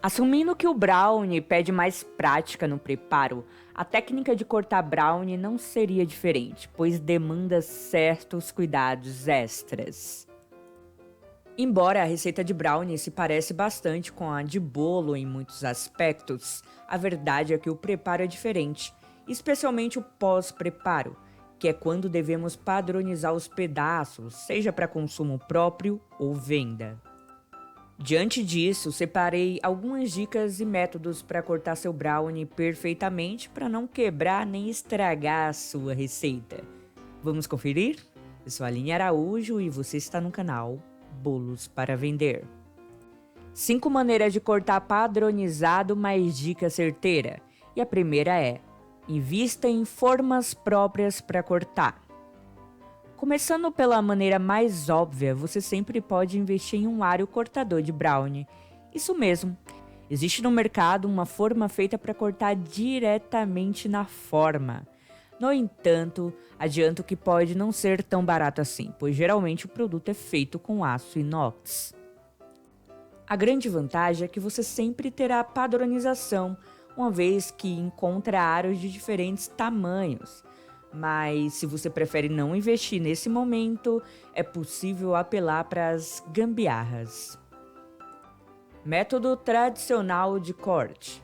Assumindo que o brownie pede mais prática no preparo, a técnica de cortar brownie não seria diferente, pois demanda certos cuidados extras. Embora a receita de brownie se parece bastante com a de bolo em muitos aspectos, a verdade é que o preparo é diferente, especialmente o pós-preparo, que é quando devemos padronizar os pedaços, seja para consumo próprio ou venda. Diante disso, separei algumas dicas e métodos para cortar seu brownie perfeitamente para não quebrar nem estragar a sua receita. Vamos conferir? Eu sou a Aline Araújo e você está no canal Bolos para Vender. 5 maneiras de cortar padronizado mais dica certeira. E a primeira é: invista em formas próprias para cortar. Começando pela maneira mais óbvia, você sempre pode investir em um aro cortador de brownie. Isso mesmo, existe no mercado uma forma feita para cortar diretamente na forma. No entanto, adianto que pode não ser tão barato assim, pois geralmente o produto é feito com aço inox. A grande vantagem é que você sempre terá padronização, uma vez que encontra aros de diferentes tamanhos. Mas se você prefere não investir nesse momento, é possível apelar para as gambiarras. Método tradicional de corte.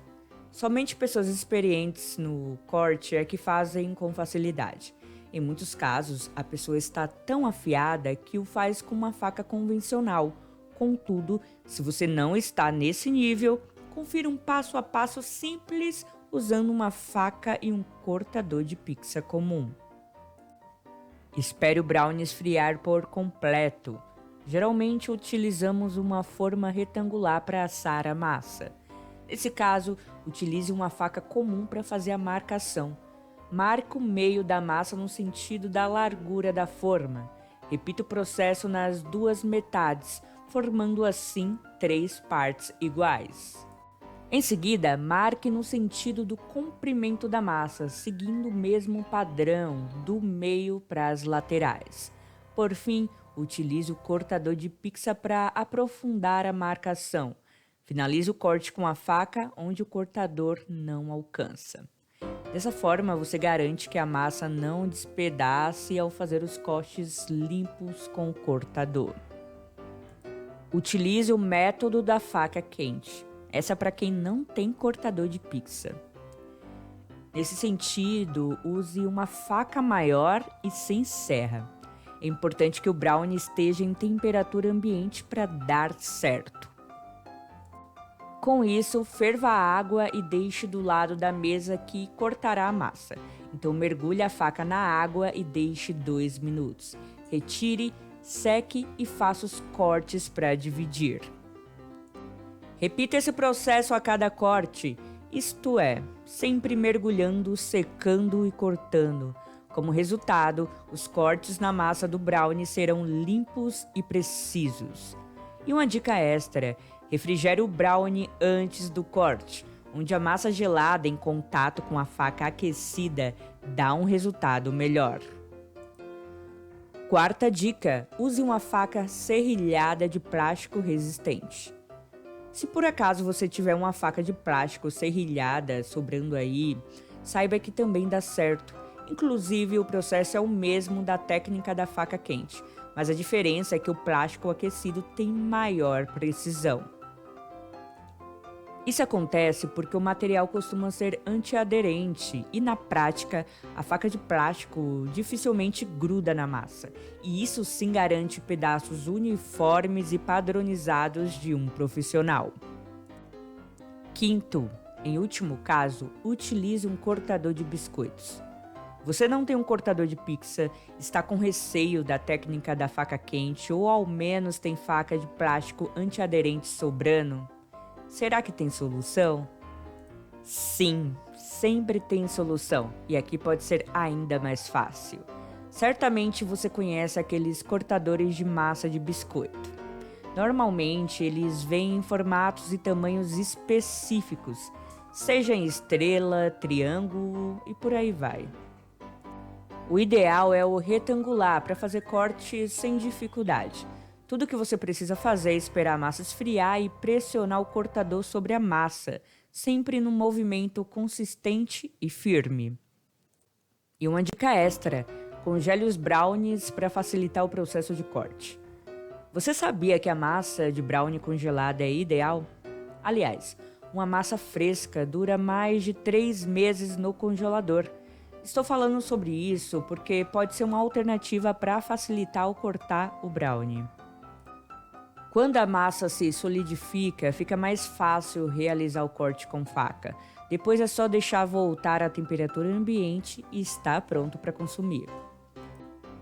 Somente pessoas experientes no corte é que fazem com facilidade. Em muitos casos, a pessoa está tão afiada que o faz com uma faca convencional. Contudo, se você não está nesse nível, confira um passo a passo simples usando uma faca e um cortador de pizza comum. Espere o brownie esfriar por completo. Geralmente utilizamos uma forma retangular para assar a massa. Nesse caso, utilize uma faca comum para fazer a marcação. Marque o meio da massa no sentido da largura da forma. Repita o processo nas duas metades, formando assim 3 partes iguais. Em seguida, marque no sentido do comprimento da massa, seguindo o mesmo padrão do meio para as laterais. Por fim, utilize o cortador de pizza para aprofundar a marcação. Finalize o corte com a faca onde o cortador não alcança. Dessa forma, você garante que a massa não despedace ao fazer os cortes limpos com o cortador. Utilize o método da faca quente. Essa é para quem não tem cortador de pizza. Nesse sentido, use uma faca maior e sem serra. É importante que o brownie esteja em temperatura ambiente para dar certo. Com isso, ferva a água e deixe do lado da mesa que cortará a massa. Então mergulhe a faca na água e deixe 2 minutos. Retire, seque e faça os cortes para dividir. Repita esse processo a cada corte, isto é, sempre mergulhando, secando e cortando. Como resultado, os cortes na massa do brownie serão limpos e precisos. E uma dica extra: refrigere o brownie antes do corte, onde a massa gelada em contato com a faca aquecida dá um resultado melhor. Quarta dica: use uma faca serrilhada de plástico resistente. Se por acaso você tiver uma faca de plástico serrilhada sobrando aí, saiba que também dá certo. Inclusive, o processo é o mesmo da técnica da faca quente, mas a diferença é que o plástico aquecido tem maior precisão. Isso acontece porque o material costuma ser antiaderente e, na prática, a faca de plástico dificilmente gruda na massa. E isso sim garante pedaços uniformes e padronizados de um profissional. Quinto, em último caso, utilize um cortador de biscoitos. Você não tem um cortador de pizza, está com receio da técnica da faca quente ou ao menos tem faca de plástico antiaderente sobrando? Será que tem solução? Sim, sempre tem solução, e aqui pode ser ainda mais fácil. Certamente você conhece aqueles cortadores de massa de biscoito. Normalmente eles vêm em formatos e tamanhos específicos, seja em estrela, triângulo e por aí vai. O ideal é o retangular para fazer cortes sem dificuldade. Tudo que você precisa fazer é esperar a massa esfriar e pressionar o cortador sobre a massa, sempre num movimento consistente e firme. E uma dica extra: congele os brownies para facilitar o processo de corte. Você sabia que a massa de brownie congelada é ideal? Aliás, uma massa fresca dura mais de 3 meses no congelador. Estou falando sobre isso porque pode ser uma alternativa para facilitar o cortar o brownie. Quando a massa se solidifica, fica mais fácil realizar o corte com faca. Depois é só deixar voltar à temperatura ambiente e está pronto para consumir.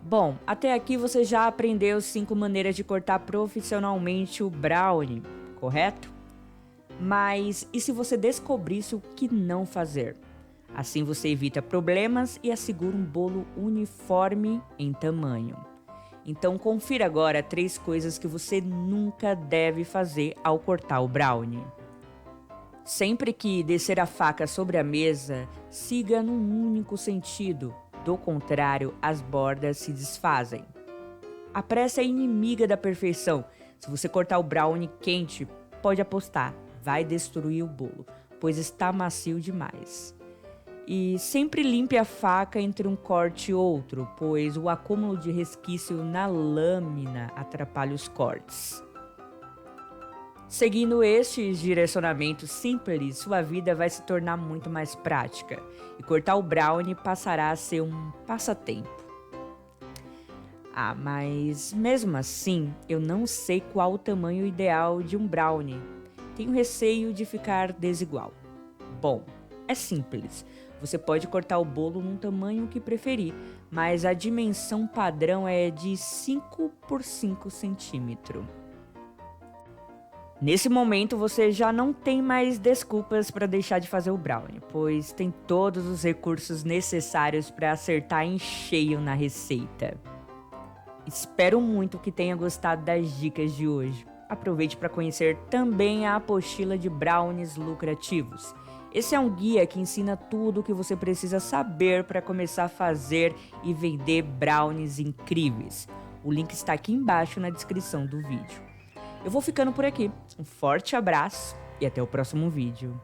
Bom, até aqui você já aprendeu 5 maneiras de cortar profissionalmente o brownie, correto? Mas e se você descobrisse o que não fazer? Assim você evita problemas e assegura um bolo uniforme em tamanho. Então confira agora 3 coisas que você nunca deve fazer ao cortar o brownie. Sempre que descer a faca sobre a mesa, siga num único sentido. Do contrário, as bordas se desfazem. A pressa é inimiga da perfeição. Se você cortar o brownie quente, pode apostar, vai destruir o bolo, pois está macio demais. E sempre limpe a faca entre um corte e outro, pois o acúmulo de resquício na lâmina atrapalha os cortes. Seguindo estes direcionamentos simples, sua vida vai se tornar muito mais prática e cortar o brownie passará a ser um passatempo. Mas mesmo assim, eu não sei qual o tamanho ideal de um brownie. Tenho receio de ficar desigual. Bom, é simples. Você pode cortar o bolo num tamanho que preferir, mas a dimensão padrão é de 5 por 5 centímetros. Nesse momento você já não tem mais desculpas para deixar de fazer o brownie, pois tem todos os recursos necessários para acertar em cheio na receita. Espero muito que tenha gostado das dicas de hoje. Aproveite para conhecer também a apostila de brownies lucrativos. Esse é um guia que ensina tudo o que você precisa saber para começar a fazer e vender brownies incríveis. O link está aqui embaixo na descrição do vídeo. Eu vou ficando por aqui. Um forte abraço e até o próximo vídeo.